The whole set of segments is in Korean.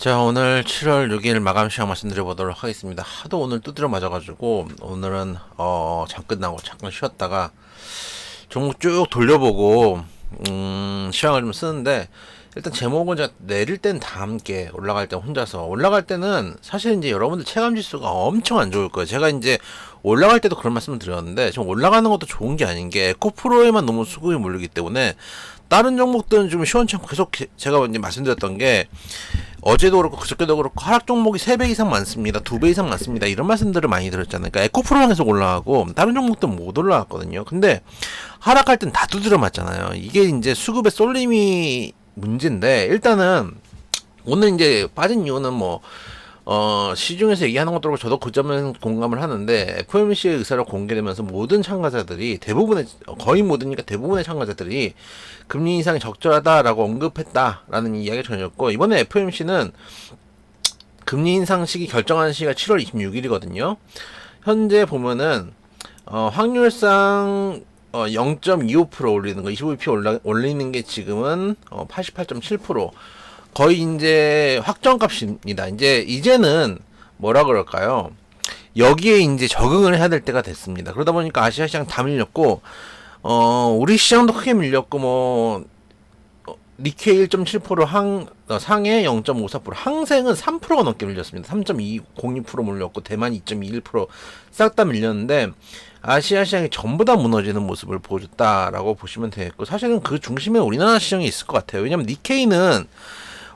자, 오늘 7월 6일 마감 시황 말씀드려보도록 하겠습니다. 하도 오늘 두드려 맞아가지고, 오늘은, 장 끝나고 잠깐 쉬었다가, 종목 쭉 돌려보고, 시황을 좀 쓰는데, 일단 제목은 제가 내릴 땐 다 함께, 올라갈 땐 혼자서. 올라갈 때는 사실 이제 여러분들 체감 지수가 엄청 안 좋을 거예요. 제가 이제 올라갈 때도 그런 말씀을 드렸는데, 지금 올라가는 것도 좋은 게 아닌 게, 에코프로에만 너무 수급이 몰리기 때문에, 다른 종목들은 좀 시원찮고 계속 제가 이제 말씀드렸던 게, 어제도 그렇고 그저께도 그렇고 하락 종목이 3배 이상 많습니다. 2배 이상 많습니다. 이런 말씀들을 많이 들었잖아요. 그러니까 에코프로만 계속 올라가고 다른 종목들은 못 올라갔거든요. 근데 하락할 땐 다 두드려 맞잖아요. 이게 이제 수급의 쏠림이 문제인데, 일단은 오늘 이제 빠진 이유는 시중에서 얘기하는 것도 그렇고 저도 그 점은 공감을 하는데, FOMC의 의사를 공개되면서 모든 참가자들이 거의 모든이니까 대부분의 참가자들이 금리 인상이 적절하다라고 언급했다라는 이야기가 전했고, 이번에 FOMC는 금리 인상 시기 결정하는 시기가 7월 26일이거든요. 현재 보면은 확률상 0.25% 올리는 거, 25bp 올리는 게 지금은 88.7%, 거의 이제 확정값입니다. 이제는 뭐라 그럴까요? 여기에 이제 적응을 해야 될 때가 됐습니다. 그러다 보니까 아시아 시장 다 밀렸고, 우리 시장도 크게 밀렸고, 니케이 1.7%, 상해 0.54%, 항생은 3%가 넘게 밀렸습니다. 3.202% 몰렸고, 대만 2.21%싹 다 밀렸는데, 아시아 시장이 전부 다 무너지는 모습을 보여줬다라고 보시면 되겠고, 사실은 그 중심에 우리나라 시장이 있을 것 같아요. 왜냐면 니케이는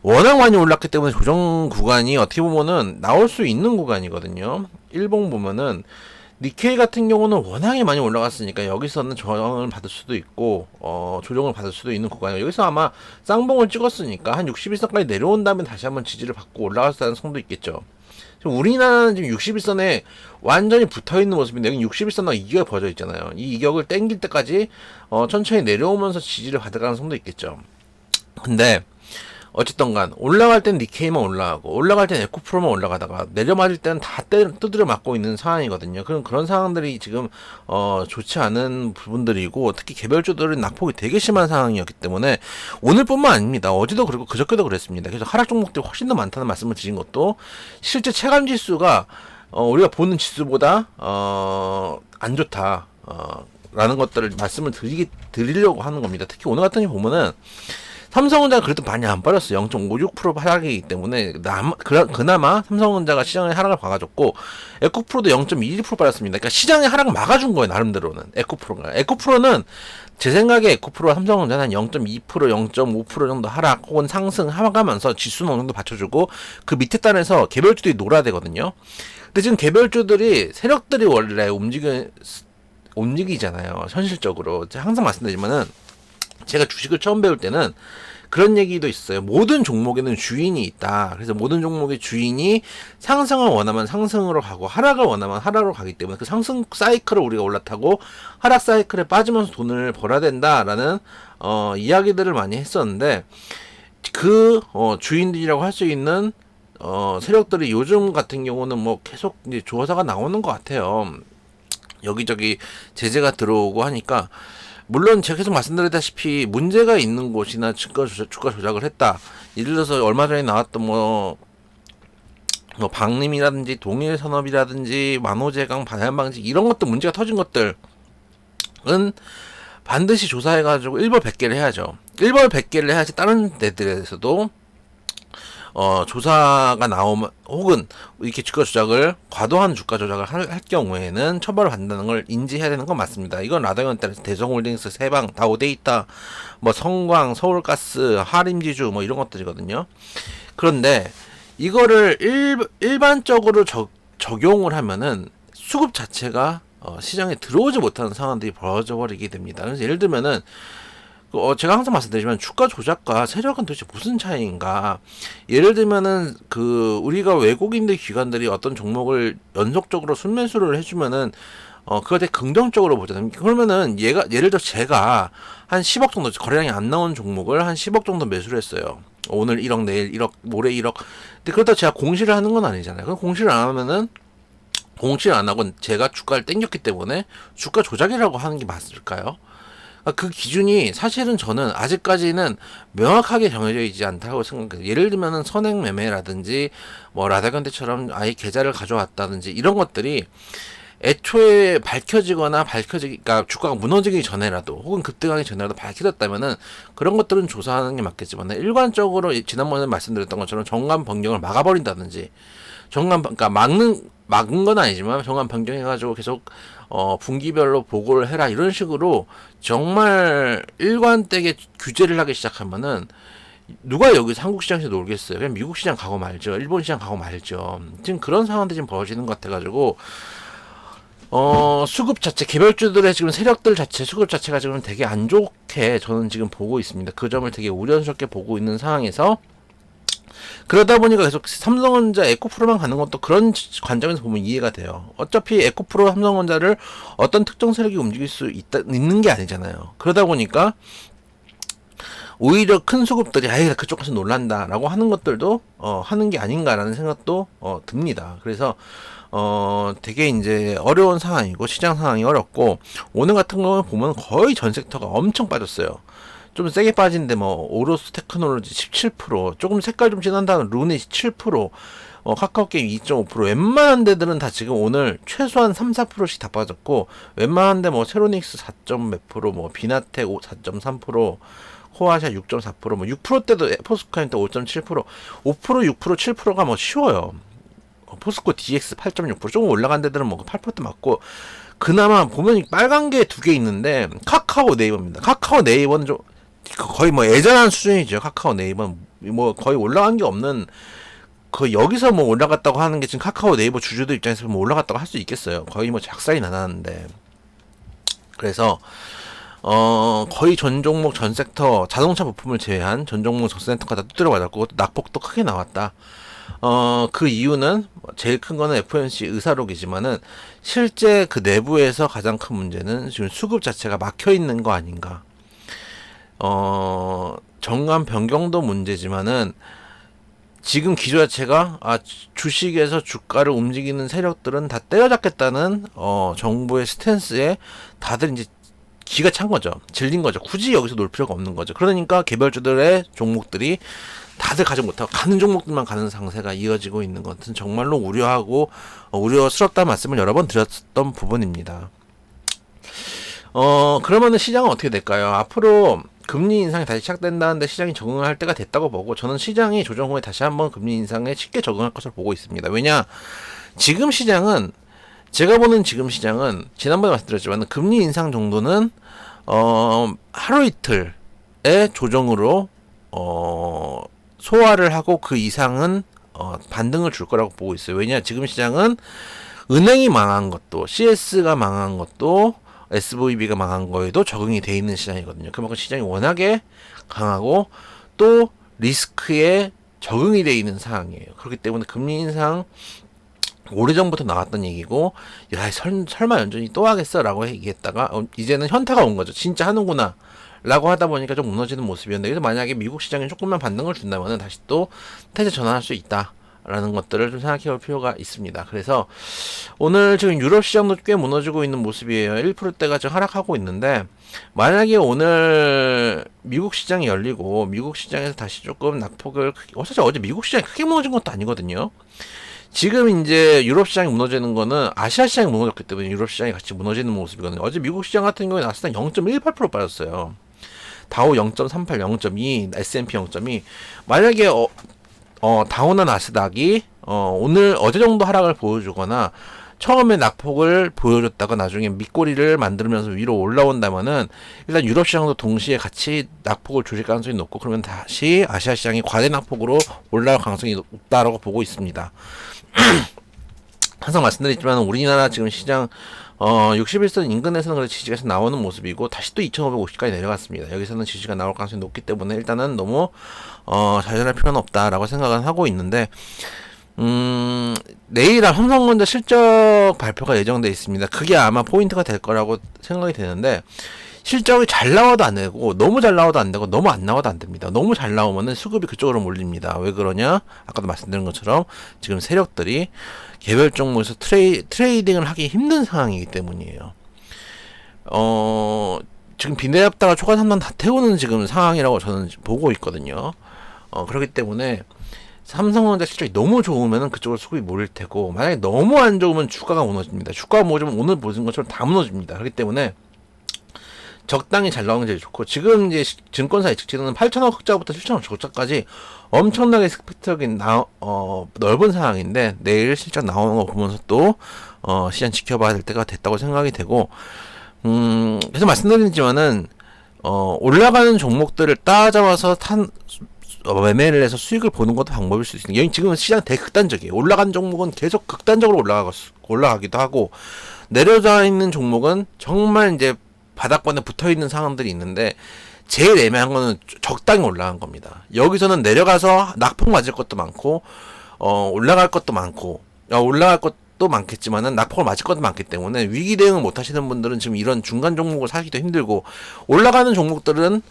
워낙 많이 올랐기 때문에 조정 구간이 어떻게 보면은 나올 수 있는 구간이거든요. 일봉 보면은 니케이 같은 경우는 워낙에 많이 올라갔으니까 여기서는 저항을 받을 수도 있고 조정을 받을 수도 있는 구간이에요. 여기서 아마 쌍봉을 찍었으니까 한 61선까지 내려온 다음에 다시 한번 지지를 받고 올라갈 수 있는 성도 있겠죠. 지금 우리나라는 지금 61선에 완전히 붙어있는 모습인데, 여기 61선하고 이격이 벌어져 있잖아요. 이 이격을 땡길 때까지 천천히 내려오면서 지지를 받을 가능성도 있겠죠. 근데 어쨌든 간 올라갈 땐 니케이만 올라가고 올라갈 땐 에코프로만 올라가다가 내려맞을 때는 다 두드려 맞고 있는 상황이거든요. 그런 상황들이 지금 좋지 않은 부분들이고, 특히 개별주들은 낙폭이 되게 심한 상황이었기 때문에 오늘뿐만 아닙니다. 어제도 그렇고 그저께도 그랬습니다. 그래서 하락 종목들이 훨씬 더 많다는 말씀을 드린 것도, 실제 체감 지수가 우리가 보는 지수보다 안 좋다 라는 것들을 말씀을 드리려고 하는 겁니다. 특히 오늘 같은 경우 보면은 삼성전자가 그래도 많이 안 빠졌어요. 0.56% 하락이기 때문에 그나마 삼성전자가 시장의 하락을 막아줬고, 에코프로도 0.21% 빠졌습니다. 그러니까 시장의 하락을 막아준 거예요, 나름대로는. 에코프로는 제 생각에 에코프로와 삼성전자는 한 0.2%, 0.5% 정도 하락 혹은 상승 하락하면서 지수는 어느 정도 받쳐주고, 그 밑에 단에서 개별주들이 놀아야 되거든요. 근데 지금 개별주들이 세력들이 원래 움직이잖아요, 현실적으로. 제가 항상 말씀드리지만은, 제가 주식을 처음 배울 때는 그런 얘기도 있어요. 모든 종목에는 주인이 있다. 그래서 모든 종목의 주인이 상승을 원하면 상승으로 가고 하락을 원하면 하락으로 가기 때문에, 그 상승 사이클을 우리가 올라타고 하락 사이클에 빠지면서 돈을 벌어야 된다라는 이야기들을 많이 했었는데, 그 주인들이라고 할 수 있는 세력들이 요즘 같은 경우는 계속 이제 조사가 나오는 것 같아요. 여기저기 제재가 들어오고 하니까, 물론 제가 계속 말씀드렸다시피 문제가 있는 곳이나 주가 조작을 했다. 예를 들어서 얼마 전에 나왔던 방림이라든지 동일산업이라든지 만호제강 반환방지, 이런 것도 문제가 터진 것들은 반드시 조사해가지고 일벌백계를 해야죠. 일벌백계를 해야지 다른 데들에서도 조사가 나오면, 혹은 이렇게 주가 조작을, 과도한 주가 조작을 할 경우에는 처벌을 받는다는 걸 인지해야 되는 건 맞습니다. 이건 라더견 따라서 대성홀딩스, 세방, 다오데이터, 성광, 서울가스, 하림지주 이런 것들이거든요. 그런데 이거를 일반적으로 적용을 하면은 수급 자체가 시장에 들어오지 못하는 상황들이 벌어져 버리게 됩니다. 그래서 예를 들면은 제가 항상 말씀드리지만, 주가 조작과 세력은 도대체 무슨 차이인가? 예를 들면은 우리가 외국인들 기관들이 어떤 종목을 연속적으로 순매수를 해주면은 그걸 되게 긍정적으로 보잖아요. 그러면은 예를 들어 제가 한 10억 정도, 거래량이 안 나온 종목을 한 10억 정도 매수를 했어요. 오늘 1억, 내일 1억, 모레 1억. 근데 그렇다고 제가 공시를 하는 건 아니잖아요. 그럼 공시를 안 하면은, 공시를 안 하고 제가 주가를 땡겼기 때문에 주가 조작이라고 하는 게 맞을까요? 그 기준이 사실은 저는 아직까지는 명확하게 정해져 있지 않다고 생각해요. 예를 들면은 선행 매매라든지 뭐 라다견대처럼 아예 계좌를 가져왔다든지 이런 것들이 애초에 그러니까 주가가 무너지기 전에라도 혹은 급등하기 전에라도 밝혀졌다면은 그런 것들은 조사하는 게 맞겠지만 일관적으로 지난번에 말씀드렸던 것처럼 정관 변경을 막아버린다든지 그러니까 막은 건 아니지만 정관 변경해가지고 계속 분기별로 보고를 해라 이런 식으로 정말 일관되게 규제를 하기 시작하면은 누가 여기서 한국 시장에서 놀겠어요. 그냥 미국 시장 가고 말죠. 일본 시장 가고 말죠. 지금 그런 상황들이 지금 벌어지는 것 같아가지고 수급 자체, 개별주들의 지금 세력들 자체, 수급 자체가 지금 되게 안 좋게 저는 지금 보고 있습니다. 그 점을 되게 우려스럽게 보고 있는 상황에서 그러다 보니까 계속 삼성전자 에코프로만 가는 것도 그런 관점에서 보면 이해가 돼요. 어차피 에코프로 삼성전자를 어떤 특정 세력이 움직일 수 있는 게 아니잖아요. 그러다 보니까 오히려 큰 수급들이 아예 그쪽 가서 놀란다라고 하는 것들도 하는 게 아닌가라는 생각도 듭니다. 그래서 되게 이제 어려운 상황이고 시장 상황이 어렵고 오늘 같은 경우는 보면 거의 전 섹터가 엄청 빠졌어요. 좀 세게 빠진데 뭐 오로스 테크놀로지 17%, 조금 색깔 좀 진한 다음 루닛 7%, 카카오게임 2.5%, 웬만한 데들은 다 지금 오늘 최소한 3, 4%씩 다 빠졌고 웬만한 데 뭐 세로닉스 4점 몇 프로, 뭐 비나텍 4.3%, 호아샤 6.4%, 뭐 6%대도 포스코인 때 5.7%, 5%, 6%, 7%가 뭐 쉬워요. 포스코 DX 8.6%, 조금 올라간 데들은 뭐 8%도 맞고, 그나마 보면 빨간 게 두 개 있는데 카카오 네이버입니다. 카카오 네이버는 좀 거의 뭐 애잔한 수준이죠. 카카오 네이버는 뭐 거의 올라간 게 없는, 여기서 뭐 올라갔다고 하는 게 지금 카카오 네이버 주주들 입장에서 뭐 올라갔다고 할 수 있겠어요. 거의 뭐 작살이 나는데. 그래서 거의 전 종목 전 섹터 자동차 부품을 제외한 전 종목 전 섹터가 다 두드려 맞았고 그것도 낙폭도 크게 나왔다. 그 이유는 제일 큰 거는 FOMC 의사록이지만은 실제 그 내부에서 가장 큰 문제는 지금 수급 자체가 막혀 있는 거 아닌가. 정관 변경도 문제지만은 지금 기조 자체가 주식에서 주가를 움직이는 세력들은 다 때려잡겠다는 정부의 스탠스에 다들 이제 기가 찬 거죠. 질린 거죠. 굳이 여기서 놀 필요가 없는 거죠. 그러니까 개별주들의 종목들이 다들 가지 못하고 가는 종목들만 가는 상세가 이어지고 있는 것은 정말로 우려하고 우려스럽다는 말씀을 여러 번 드렸던 부분입니다. 그러면은 시장은 어떻게 될까요? 앞으로 금리 인상이 다시 시작된다는데 시장이 적응을 할 때가 됐다고 보고, 저는 시장이 조정 후에 다시 한번 금리 인상에 쉽게 적응할 것으로 보고 있습니다. 왜냐, 지금 시장은, 제가 보는 지금 시장은 지난번에 말씀드렸지만 금리 인상 정도는 하루 이틀의 조정으로 소화를 하고 그 이상은 반등을 줄 거라고 보고 있어요. 왜냐, 지금 시장은 은행이 망한 것도, CS가 망한 것도, SVB가 망한 거에도 적응이 돼 있는 시장이거든요. 그만큼 시장이 워낙에 강하고 또 리스크에 적응이 돼 있는 상황이에요. 그렇기 때문에 금리 인상 오래전부터 나왔던 얘기고, 야, 설마 연준이 또 하겠어? 라고 얘기했다가 이제는 현타가 온 거죠. 진짜 하는구나 라고 하다 보니까 좀 무너지는 모습이었는데, 그래서 만약에 미국 시장이 조금만 반등을 준다면 다시 또 태세 전환할 수 있다 라는 것들을 좀 생각해 볼 필요가 있습니다. 그래서 오늘 지금 유럽 시장도 꽤 무너지고 있는 모습이에요. 1%대가 지금 하락하고 있는데, 만약에 오늘 미국 시장이 열리고 미국 시장에서 다시 조금 낙폭을 사실 어제 미국 시장이 크게 무너진 것도 아니거든요. 지금 이제 유럽 시장이 무너지는 거는 아시아 시장이 무너졌기 때문에 유럽 시장이 같이 무너지는 모습이거든요. 어제 미국 시장 같은 경우에 나스닥 0.18% 빠졌어요. 다우 0.38, 0.2, S&P 0.2. 만약에 다우나 나스닥이 어제 정도 하락을 보여주거나 처음에 낙폭을 보여줬다가 나중에 밑꼬리를 만들면서 위로 올라온다면은 일단 유럽 시장도 동시에 같이 낙폭을 줄일 가능성이 높고, 그러면 다시 아시아 시장이 과대 낙폭으로 올라갈 가능성이 높다라고 보고 있습니다. 항상 말씀드렸지만 우리나라 지금 시장 61선 인근에서는 그래도 지지가 나오는 모습이고, 다시 또 2550까지 내려갔습니다. 여기서는 지지가 나올 가능성이 높기 때문에 일단은 너무 좌절할 필요는 없다라고 생각은 하고 있는데, 내일 삼성전자 실적 발표가 예정돼 있습니다. 그게 아마 포인트가 될 거라고 생각이 되는데, 실적이 잘 나와도 안 되고 너무 잘 나와도 안 되고 너무 안 나와도 안 됩니다. 너무 잘 나오면은 수급이 그쪽으로 몰립니다. 왜 그러냐? 아까도 말씀드린 것처럼 지금 세력들이 개별 종목에서 트레이딩을 하기 힘든 상황이기 때문이에요. 지금 비내렸다가 초과 3단 다 태우는 지금 상황이라고 저는 보고 있거든요. 그렇기 때문에 삼성전자 실적이 너무 좋으면은 그쪽으로 수급이 몰릴 테고, 만약에 너무 안 좋으면 주가가 무너집니다. 주가가 무너지면 오늘 보신 것처럼 다 무너집니다. 그렇기 때문에 적당히 잘 나오는 게 제일 좋고, 지금 이제 증권사 예측치는 8천억 흑자부터 7천억 적자까지 엄청나게 스펙트럼이 넓은 상황인데, 내일 실적 나오는 거 보면서 또 시장 지켜봐야 될 때가 됐다고 생각이 되고, 그래서 말씀드리지만은 올라가는 종목들을 따잡아서 매매를 해서 수익을 보는 것도 방법일 수 있습니다. 지금 시장 대극단적이에요. 올라간 종목은 계속 극단적으로 올라가기도 하고, 내려져 있는 종목은 정말 이제 바닥권에 붙어 있는 상황들이 있는데, 제일 애매한 거는 적당히 올라간 겁니다. 여기서는 내려가서 낙폭 맞을 것도 많고, 올라갈 것도 많고, 올라갈 것도 많겠지만은 낙폭을 맞을 것도 많기 때문에 위기 대응을 못 하시는 분들은 지금 이런 중간 종목을 사기도 힘들고, 올라가는 종목들은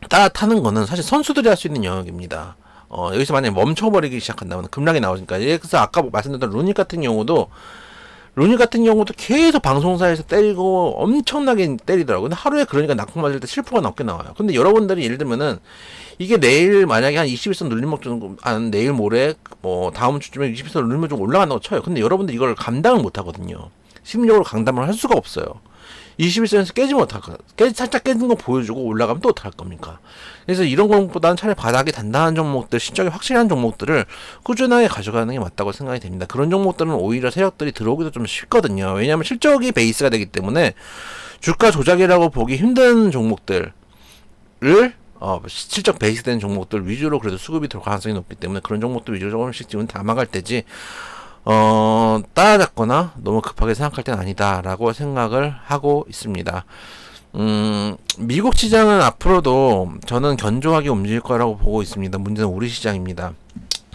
따라타는 거는 사실 선수들이 할 수 있는 영역입니다. 여기서 만약에 멈춰버리기 시작한다면 급락이 나오니까. 그래서 아까 말씀드렸던 루닉 같은 경우도 계속 방송사에서 때리고 엄청나게 때리더라고요. 근데 하루에 그러니까 낙폭 맞을 때 7%가 넘게 나와요. 근데 여러분들이 예를 들면은 이게 내일 만약에 한 21선 눌림목 정도, 내일 모레 다음 주쯤에 21선 눌림목 좀 올라간다고 쳐요. 근데 여러분들 이걸 감당을 못 하거든요. 심리적으로 감당을 할 수가 없어요. 21선에서 깨지면 어떡할까? 살짝 깨진 거 보여주고 올라가면 또 어떡할 겁니까? 그래서 이런 종목보다는 차라리 바닥이 단단한 종목들, 실적이 확실한 종목들을 꾸준하게 가져가는 게 맞다고 생각이 됩니다. 그런 종목들은 오히려 세력들이 들어오기도 좀 쉽거든요. 왜냐하면 실적이 베이스가 되기 때문에 주가 조작이라고 보기 힘든 종목들을 실적 베이스 된 종목들 위주로 그래도 수급이 들어갈 가능성이 높기 때문에 그런 종목들 위주로 조금씩 지금 담아갈 때지, 따라잡거나 너무 급하게 생각할 때는 아니다라고 생각을 하고 있습니다. 미국 시장은 앞으로도 저는 견조하게 움직일 거라고 보고 있습니다. 문제는 우리 시장입니다.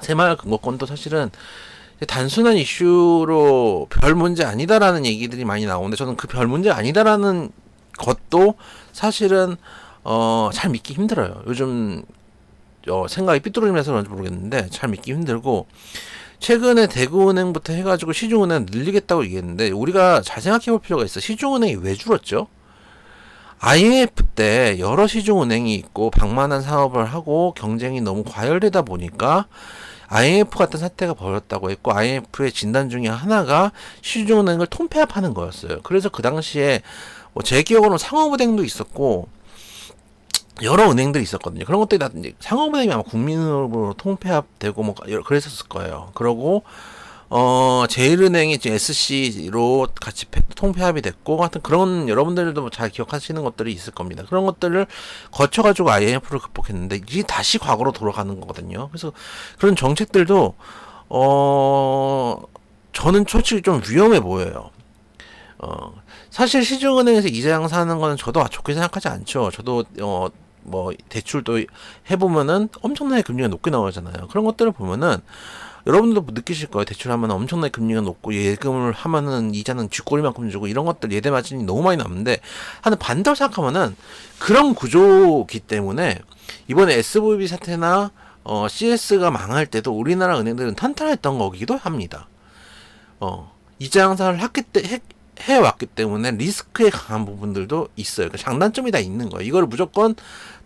새마을 금고권도 사실은 단순한 이슈로 별 문제 아니다라는 얘기들이 많이 나오는데, 저는 그 별 문제 아니다라는 것도 사실은 잘 믿기 힘들어요. 요즘 생각이 삐뚤어지면서 그런지 모르겠는데 잘 믿기 힘들고, 최근에 대구은행부터 해가지고 시중은행 늘리겠다고 얘기했는데, 우리가 잘 생각해 볼 필요가 있어. 시중은행이 왜 줄었죠? IMF 때 여러 시중은행이 있고 방만한 사업을 하고 경쟁이 너무 과열되다 보니까 IMF 같은 사태가 벌어졌다고 했고, IMF의 진단 중에 하나가 시중은행을 통폐합하는 거였어요. 그래서 그 당시에 제 기억으로는 상업은행도 있었고 여러 은행들이 있었거든요. 그런 것들이 다 상업은행이 아마 국민으로 통폐합되고 그랬었을 거예요. 그러고 제일은행이 이제 SC로 같이 통폐합이 됐고, 하여튼 그런 여러분들도 잘 기억하시는 것들이 있을 겁니다. 그런 것들을 거쳐가지고 IMF를 극복했는데 이제 다시 과거로 돌아가는 거거든요. 그래서 그런 정책들도 저는 솔직히 좀 위험해 보여요. 사실 시중은행에서 이자 양산하는 거는 저도 좋게 생각하지 않죠. 저도 대출도 해보면은 엄청나게 금리가 높게 나오잖아요. 그런 것들을 보면은 여러분들도 느끼실 거예요. 대출하면 엄청나게 금리가 높고 예금을 하면은 이자는 쥐꼬리만큼 주고 이런 것들 예대 마진이 너무 많이 남는데, 하는 반대로 생각하면은 그런 구조기 때문에 이번에 SVB 사태나 CS가 망할 때도 우리나라 은행들은 탄탄했던 거기도 합니다. 이자 양산을 해왔기 때문에 리스크에 강한 부분들도 있어요. 그러니까 장단점이 다 있는 거예요. 이걸 무조건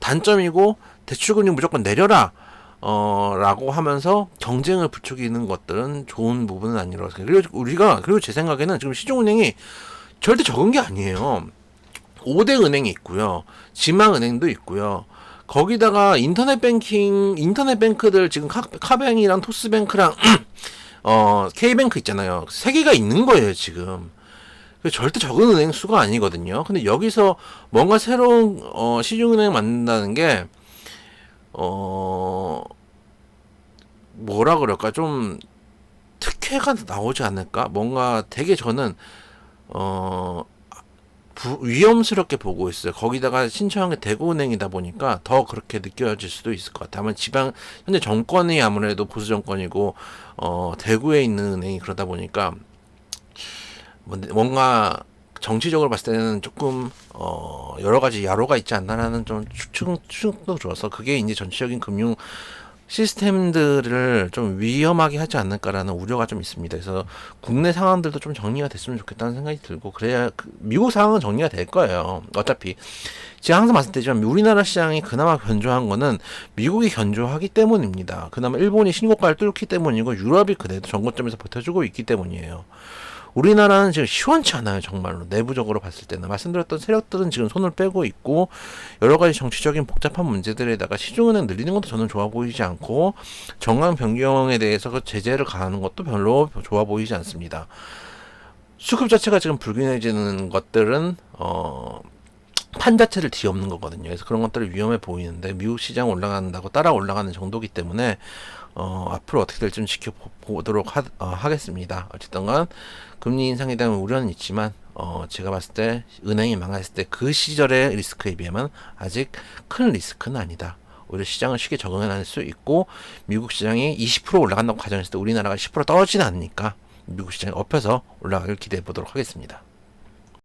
단점이고 대출금리 무조건 내려라 라고 하면서 경쟁을 부추기는 것들은 좋은 부분은 아니라고 생각해요. 그리고 제 생각에는 지금 시중은행이 절대 적은 게 아니에요. 5대 은행이 있고요. 지망은행도 있고요. 거기다가 인터넷 뱅크들 지금 카뱅이랑 토스뱅크랑 K뱅크 있잖아요. 세 개가 있는 거예요, 지금. 절대 적은 은행 수가 아니거든요. 근데 여기서 뭔가 새로운 시중은행 만든다는 게 뭐라 그럴까, 좀 특혜가 나오지 않을까? 뭔가 되게 저는 위험스럽게 보고 있어요. 거기다가 신청한 게 대구은행이다 보니까 더 그렇게 느껴질 수도 있을 것 같아요. 아마 현재 정권이 아무래도 보수 정권이고 대구에 있는 은행이 그러다 보니까 뭔가 정치적으로 봤을 때는 조금 여러 가지 야로가 있지 않나라는 좀 추측도 들어서, 그게 이제 전체적인 금융 시스템들을 좀 위험하게 하지 않을까라는 우려가 좀 있습니다. 그래서 국내 상황들도 좀 정리가 됐으면 좋겠다는 생각이 들고, 그래야 미국 상황은 정리가 될 거예요. 어차피 제가 항상 말씀드리지만 우리나라 시장이 그나마 견조한 거는 미국이 견조하기 때문입니다. 그나마 일본이 신고가를 뚫기 때문이고 유럽이 그래도 전고점에서 버텨주고 있기 때문이에요. 우리나라는 지금 시원치 않아요. 정말로 내부적으로 봤을 때는 말씀드렸던 세력들은 지금 손을 빼고 있고, 여러 가지 정치적인 복잡한 문제들에다가 시중은행 늘리는 것도 저는 좋아 보이지 않고, 정강 변경에 대해서 그 제재를 가하는 것도 별로 좋아 보이지 않습니다. 수급 자체가 지금 불균해지는 것들은 판 자체를 뒤엎는 거거든요. 그래서 그런 것들이 위험해 보이는데, 미국 시장 올라간다고 따라 올라가는 정도기 때문에 앞으로 어떻게 될지 좀 지켜보도록 하겠습니다. 어쨌든 간 금리 인상에 대한 우려는 있지만 제가 봤을 때 은행이 망했을 때 그 시절의 리스크에 비하면 아직 큰 리스크는 아니다. 오히려 시장을 쉽게 적응해 낼 수 있고, 미국 시장이 20% 올라간다고 가정했을 때 우리나라가 10% 떨어지는 않으니까 미국 시장이 엎혀서 올라가길 기대해 보도록 하겠습니다.